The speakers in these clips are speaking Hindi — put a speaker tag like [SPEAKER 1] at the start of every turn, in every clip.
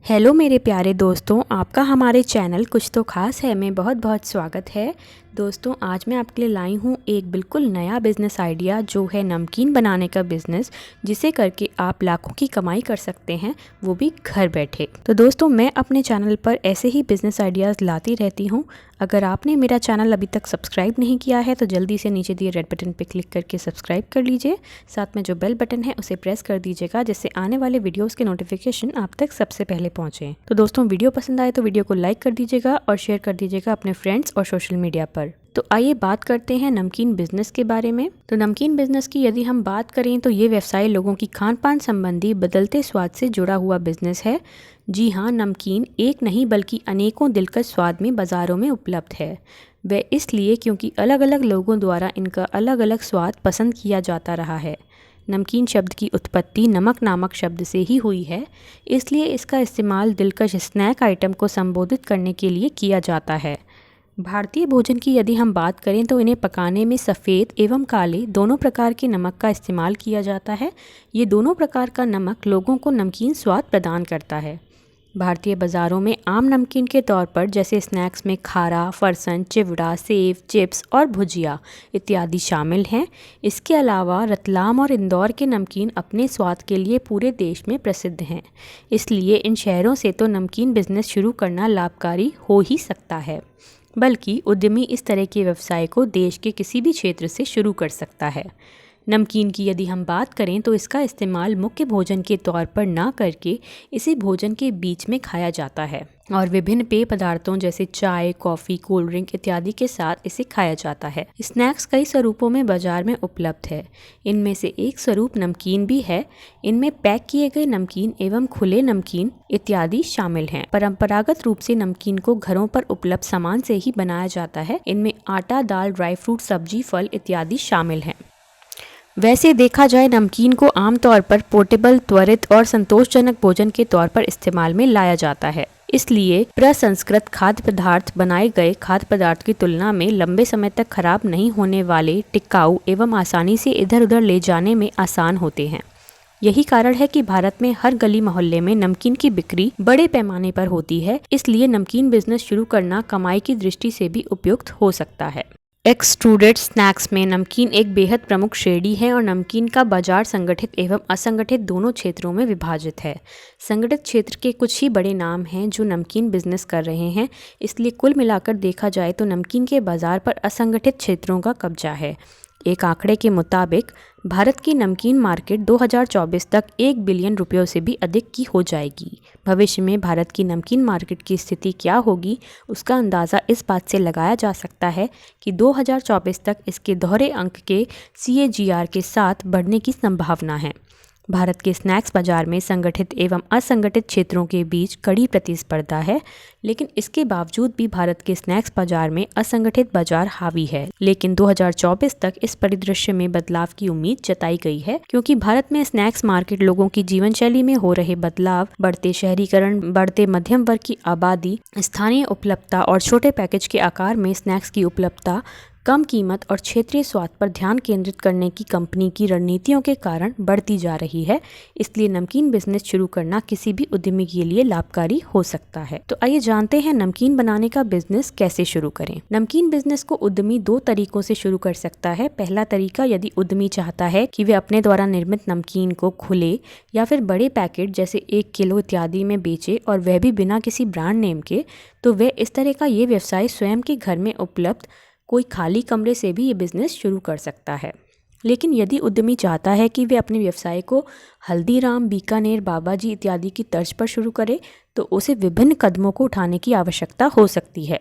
[SPEAKER 1] हेलो मेरे प्यारे दोस्तों, आपका हमारे चैनल कुछ तो ख़ास है में बहुत बहुत स्वागत है। दोस्तों, आज मैं आपके लिए लाई हूँ एक बिल्कुल नया बिज़नेस आइडिया जो है नमकीन बनाने का बिज़नेस, जिसे करके आप लाखों की कमाई कर सकते हैं, वो भी घर बैठे। तो दोस्तों, मैं अपने चैनल पर ऐसे ही बिज़नेस आइडियाज़ लाती रहती हूँ। अगर आपने मेरा चैनल अभी तक सब्सक्राइब नहीं किया है तो जल्दी से नीचे दिए रेड बटन पर क्लिक करके सब्सक्राइब कर लीजिए। साथ में जो बेल बटन है उसे प्रेस कर दीजिएगा, जिससे आने वाले वीडियोस के नोटिफिकेशन आप तक सबसे पहले पहुंचे। तो दोस्तों, वीडियो पसंद आए तो वीडियो को लाइक कर दीजिएगा और शेयर कर दीजिएगा अपने फ्रेंड्स और सोशल मीडिया पर। तो आइए बात करते हैं नमकीन बिजनेस के बारे में। तो नमकीन बिजनेस की यदि हम बात करें तो ये व्यवसाय लोगों की खान पान संबंधी बदलते स्वाद से जुड़ा हुआ बिजनेस है। जी हाँ, नमकीन एक नहीं बल्कि अनेकों दिलकश स्वाद में बाज़ारों में उपलब्ध है। वह इसलिए क्योंकि अलग अलग लोगों द्वारा इनका अलग अलग स्वाद पसंद किया जाता रहा है। नमकीन शब्द की उत्पत्ति नमक नामक शब्द से ही हुई है, इसलिए इसका इस्तेमाल दिलकश स्नैक आइटम को संबोधित करने के लिए किया जाता है। भारतीय भोजन की यदि हम बात करें तो इन्हें पकाने में सफ़ेद एवं काले दोनों प्रकार के नमक का इस्तेमाल किया जाता है। ये दोनों प्रकार का नमक लोगों को नमकीन स्वाद प्रदान करता है। भारतीय बाज़ारों में आम नमकीन के तौर पर जैसे स्नैक्स में खारा, फरसन, चिवड़ा, सेव, चिप्स और भुजिया इत्यादि शामिल हैं। इसके अलावा रतलाम और इंदौर के नमकीन अपने स्वाद के लिए पूरे देश में प्रसिद्ध हैं। इसलिए इन शहरों से तो नमकीन बिजनेस शुरू करना लाभकारी हो ही सकता है, बल्कि उद्यमी इस तरह के व्यवसाय को देश के किसी भी क्षेत्र से शुरू कर सकता है। नमकीन की यदि हम बात करें तो इसका इस्तेमाल मुख्य भोजन के तौर पर ना करके इसे भोजन के बीच में खाया जाता है और विभिन्न पेय पदार्थों जैसे चाय, कॉफ़ी, कोल्ड ड्रिंक इत्यादि के साथ इसे खाया जाता है। स्नैक्स कई स्वरूपों में बाजार में उपलब्ध है। इनमें से एक स्वरूप नमकीन भी है। इनमें पैक किए गए नमकीन एवं खुले नमकीन इत्यादि शामिल हैं। परंपरागत रूप से नमकीन को घरों पर उपलब्ध सामान से ही बनाया जाता है। इनमें आटा, दाल, ड्राई फ्रूट, सब्जी, फल इत्यादि शामिल हैं। वैसे देखा जाए नमकीन को आमतौर पर पोर्टेबल, त्वरित और संतोषजनक भोजन के तौर पर इस्तेमाल में लाया जाता है। इसलिए प्रसंस्कृत खाद्य पदार्थ बनाए गए खाद्य पदार्थ की तुलना में लंबे समय तक खराब नहीं होने वाले, टिकाऊ एवं आसानी से इधर उधर ले जाने में आसान होते हैं। यही कारण है कि भारत में हर गली मोहल्ले में नमकीन की बिक्री बड़े पैमाने पर होती है। इसलिए नमकीन बिजनेस शुरू करना कमाई की दृष्टि से भी उपयुक्त हो सकता है। एक्सट्रूडेड स्नैक्स में नमकीन एक बेहद प्रमुख श्रेणी है और नमकीन का बाजार संगठित एवं असंगठित दोनों क्षेत्रों में विभाजित है। संगठित क्षेत्र के कुछ ही बड़े नाम हैं जो नमकीन बिजनेस कर रहे हैं। इसलिए कुल मिलाकर देखा जाए तो नमकीन के बाजार पर असंगठित क्षेत्रों का कब्जा है। एक आंकड़े के मुताबिक भारत की नमकीन मार्केट 2024 तक 1 बिलियन रुपयों से भी अधिक की हो जाएगी। भविष्य में भारत की नमकीन मार्केट की स्थिति क्या होगी, उसका अंदाज़ा इस बात से लगाया जा सकता है कि 2024 तक इसके दोहरे अंक के CAGR के साथ बढ़ने की संभावना है। भारत के स्नैक्स बाजार में संगठित एवं असंगठित क्षेत्रों के बीच कड़ी प्रतिस्पर्धा है, लेकिन इसके बावजूद भी भारत के स्नैक्स बाजार में असंगठित बाजार हावी है। लेकिन 2024 तक इस परिदृश्य में बदलाव की उम्मीद जताई गई है, क्योंकि भारत में स्नैक्स मार्केट लोगों की जीवन शैली में हो रहे बदलाव, बढ़ते शहरीकरण, बढ़ते मध्यम वर्ग की आबादी, स्थानीय उपलब्धता और छोटे पैकेज के आकार में स्नैक्स की उपलब्धता, कम कीमत और क्षेत्रीय स्वाद पर ध्यान केंद्रित करने की कंपनी की रणनीतियों के कारण बढ़ती जा रही है। इसलिए नमकीन बिजनेस शुरू करना किसी भी उद्यमी के लिए लाभकारी हो सकता है। तो आइए जानते हैं नमकीन बनाने का बिजनेस कैसे शुरू करें। नमकीन बिजनेस को उद्यमी 2 तरीकों से शुरू कर सकता है। पहला तरीका, यदि उद्यमी चाहता है कि वे अपने द्वारा निर्मित नमकीन को खुले या फिर बड़े पैकेट जैसे 1 किलो इत्यादि में बेचे और वह भी बिना किसी ब्रांड नेम के, तो वे इस तरह का ये व्यवसाय स्वयं के घर में उपलब्ध कोई खाली कमरे से भी ये बिज़नेस शुरू कर सकता है। लेकिन यदि उद्यमी चाहता है कि वे अपने व्यवसाय को हल्दीराम, बीकानेर, बाबाजी इत्यादि की तर्ज पर शुरू करे, तो उसे विभिन्न कदमों को उठाने की आवश्यकता हो सकती है।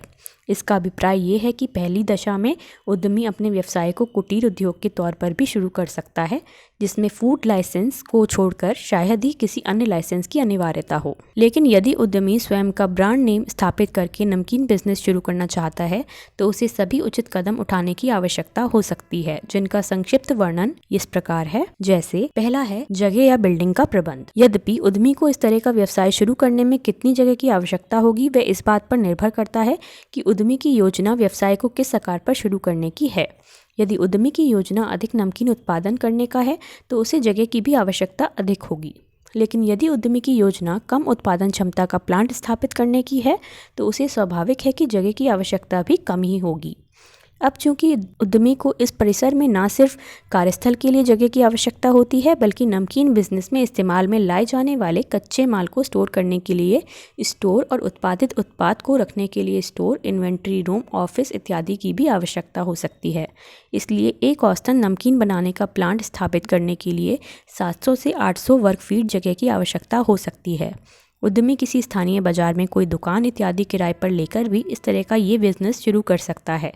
[SPEAKER 1] इसका अभिप्राय ये है कि पहली दशा में उद्यमी अपने व्यवसाय को कुटीर उद्योग के तौर पर भी शुरू कर सकता है, जिसमें फूड लाइसेंस को छोड़कर शायद ही किसी अन्य लाइसेंस की अनिवार्यता हो। लेकिन यदि उद्यमी स्वयं का ब्रांड नेम स्थापित करके नमकीन बिजनेस शुरू करना चाहता है, तो उसे सभी उचित कदम उठाने की आवश्यकता हो सकती है, जिनका संक्षिप्त वर्णन इस प्रकार है। जैसे पहला है जगह या बिल्डिंग का प्रबंध। यद्यपि उद्यमी को इस तरह का व्यवसाय शुरू करने में कितनी जगह की आवश्यकता होगी, वह इस बात पर निर्भर करता है कि उद्यमी की योजना व्यवसाय को किस आकार पर शुरू करने की है। यदि उद्यमी की योजना अधिक नमकीन उत्पादन करने का है, तो उसे जगह की भी आवश्यकता अधिक होगी। लेकिन यदि उद्यमी की योजना कम उत्पादन क्षमता का प्लांट स्थापित करने की है तो उसे स्वाभाविक है कि जगह की आवश्यकता भी कम ही होगी। अब चूंकि उद्यमी को इस परिसर में न सिर्फ कार्यस्थल के लिए जगह की आवश्यकता होती है बल्कि नमकीन बिजनेस में इस्तेमाल में लाए जाने वाले कच्चे माल को स्टोर करने के लिए स्टोर और उत्पादित उत्पाद को रखने के लिए स्टोर, इन्वेंट्री रूम, ऑफिस इत्यादि की भी आवश्यकता हो सकती है। इसलिए एक औसतन नमकीन बनाने का प्लांट स्थापित करने के लिए 700 से 800 वर्ग फीट जगह की आवश्यकता हो सकती है। उद्यमी किसी स्थानीय बाजार में कोई दुकान इत्यादि किराए पर लेकर भी इस तरह का ये बिजनेस शुरू कर सकता है,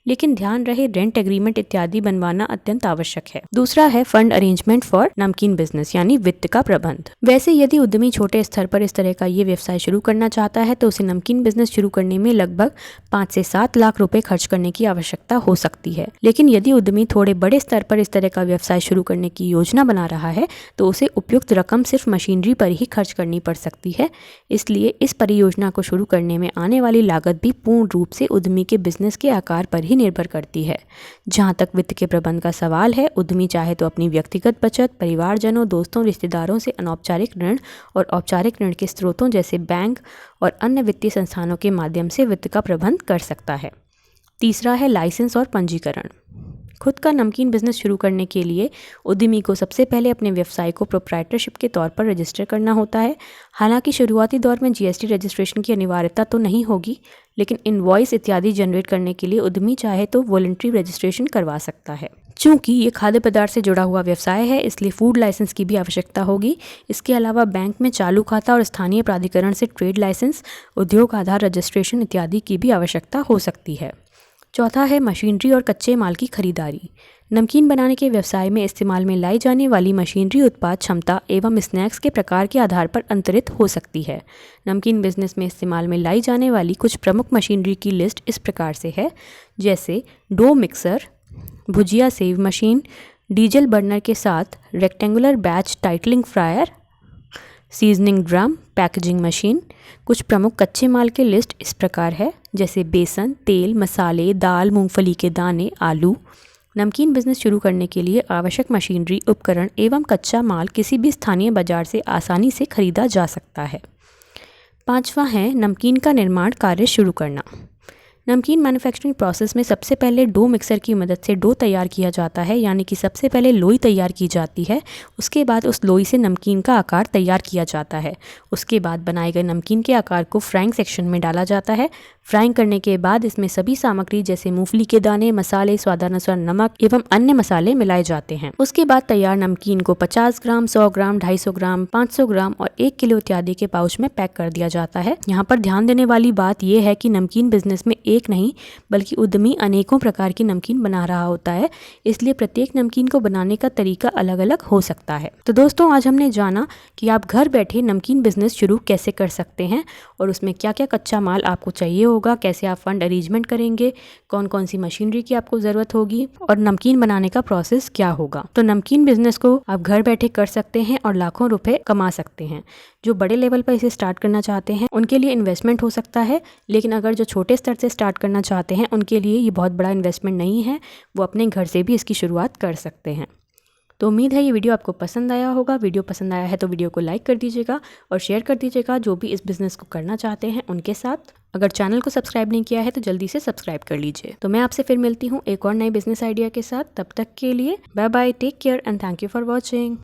[SPEAKER 1] लेकिन ध्यान रहे रेंट एग्रीमेंट इत्यादि बनवाना अत्यंत आवश्यक है। दूसरा है फंड अरेंजमेंट फॉर नमकीन बिजनेस यानी वित्त का प्रबंध। वैसे यदि उद्यमी छोटे स्तर पर इस तरह का ये व्यवसाय शुरू करना चाहता है तो उसे नमकीन बिजनेस शुरू करने में लगभग 5 से 7 लाख रुपए खर्च करने की आवश्यकता हो सकती है। लेकिन यदि उद्यमी थोड़े बड़े स्तर पर इस तरह का व्यवसाय शुरू करने की योजना बना रहा है तो उसे उपयुक्त रकम सिर्फ मशीनरी पर ही खर्च करनी पड़ सकती है। इसलिए इस परियोजना को शुरू करने में आने वाली लागत भी पूर्ण रूप से उद्यमी के बिजनेस के आकार पर ही निर्भर करती है। जहां तक वित्त के प्रबंध का सवाल है, उद्यमी चाहे तो अपनी व्यक्तिगत बचत, परिवारजनों, दोस्तों, रिश्तेदारों से अनौपचारिक ऋण और औपचारिक ऋण के स्रोतों जैसे बैंक और अन्य वित्तीय संस्थानों के माध्यम से वित्त का प्रबंध कर सकता है। तीसरा है लाइसेंस और पंजीकरण। खुद का नमकीन बिजनेस शुरू करने के लिए उद्यमी को सबसे पहले अपने व्यवसाय को प्रोप्राइटरशिप के तौर पर रजिस्टर करना होता है। हालांकि शुरुआती दौर में जीएसटी रजिस्ट्रेशन की अनिवार्यता तो नहीं होगी, लेकिन इनवॉइस इत्यादि जनरेट करने के लिए उद्यमी चाहे तो वॉलंटरी रजिस्ट्रेशन करवा सकता है। चूंकि ये खाद्य पदार्थ से जुड़ा हुआ व्यवसाय है इसलिए फूड लाइसेंस की भी आवश्यकता होगी। इसके अलावा बैंक में चालू खाता और स्थानीय प्राधिकरण से ट्रेड लाइसेंस, उद्योग आधार रजिस्ट्रेशन इत्यादि की भी आवश्यकता हो सकती है। चौथा है मशीनरी और कच्चे माल की खरीदारी। नमकीन बनाने के व्यवसाय में इस्तेमाल में लाई जाने वाली मशीनरी उत्पाद क्षमता एवं स्नैक्स के प्रकार के आधार पर अंतरित हो सकती है। नमकीन बिजनेस में इस्तेमाल में लाई जाने वाली कुछ प्रमुख मशीनरी की लिस्ट इस प्रकार से है, जैसे डो मिक्सर, भुजिया सेव मशीन, डीजल बर्नर के साथ rectangular batch titling fryer, seasoning drum, packaging machine. कुछ प्रमुख कच्चे माल की लिस्ट इस प्रकार है, जैसे बेसन, तेल, मसाले, दाल, मूंगफली के दाने, आलू। नमकीन बिजनेस शुरू करने के लिए आवश्यक मशीनरी, उपकरण एवं कच्चा माल किसी भी स्थानीय बाजार से आसानी से खरीदा जा सकता है। पांचवा है नमकीन का निर्माण कार्य शुरू करना। नमकीन मैन्युफैक्चरिंग प्रोसेस में सबसे पहले डो मिक्सर की मदद से डो तैयार किया जाता है, यानी कि सबसे पहले लोई तैयार की जाती है। उसके बाद उस लोई से नमकीन का आकार तैयार किया जाता है। उसके बाद बनाए गए नमकीन के आकार को फ्राइंग सेक्शन में डाला जाता है। फ्राइंग करने के बाद इसमें सभी सामग्री जैसे मूंगफली के दाने, मसाले, स्वादानुसार नमक एवं अन्य मसाले मिलाए जाते हैं। उसके बाद तैयार नमकीन को 50 ग्राम, 100 ग्राम, 250 ग्राम, 500 ग्राम और 1 किलो इत्यादि के पाउच में पैक कर दिया जाता है। यहाँ पर ध्यान देने वाली बात यह है कि नमकीन बिजनेस में एक नहीं बल्कि उद्यमी अनेकों प्रकार की नमकीन बना रहा होता है, इसलिए प्रत्येक नमकीन को बनाने का तरीका अलग अलग हो सकता है। तो दोस्तों, आज हमने जाना कि आप घर बैठे नमकीन बिजनेस शुरू कैसे कर सकते हैं और उसमें क्या क्या कच्चा माल आपको चाहिए होगा, कैसे आप फंड अरेंजमेंट करेंगे, कौन कौन सी मशीनरी की आपको ज़रूरत होगी और नमकीन बनाने का प्रोसेस क्या होगा। तो नमकीन बिजनेस को आप घर बैठे कर सकते हैं और लाखों रुपए कमा सकते हैं। जो बड़े लेवल पर इसे स्टार्ट करना चाहते हैं उनके लिए इन्वेस्टमेंट हो सकता है, लेकिन अगर जो छोटे स्तर से स्टार्ट करना चाहते हैं उनके लिए ये बहुत बड़ा इन्वेस्टमेंट नहीं है, वो अपने घर से भी इसकी शुरुआत कर सकते हैं। तो उम्मीद है ये वीडियो आपको पसंद आया होगा। वीडियो पसंद आया है तो वीडियो को लाइक कर दीजिएगा और शेयर कर दीजिएगा जो भी इस बिज़नेस को करना चाहते हैं उनके साथ। अगर चैनल को सब्सक्राइब नहीं किया है तो जल्दी से सब्सक्राइब कर लीजिए। तो मैं आपसे फिर मिलती हूँ एक और नए बिजनेस आइडिया के साथ। तब तक के लिए bye bye, take care and thank you for watching.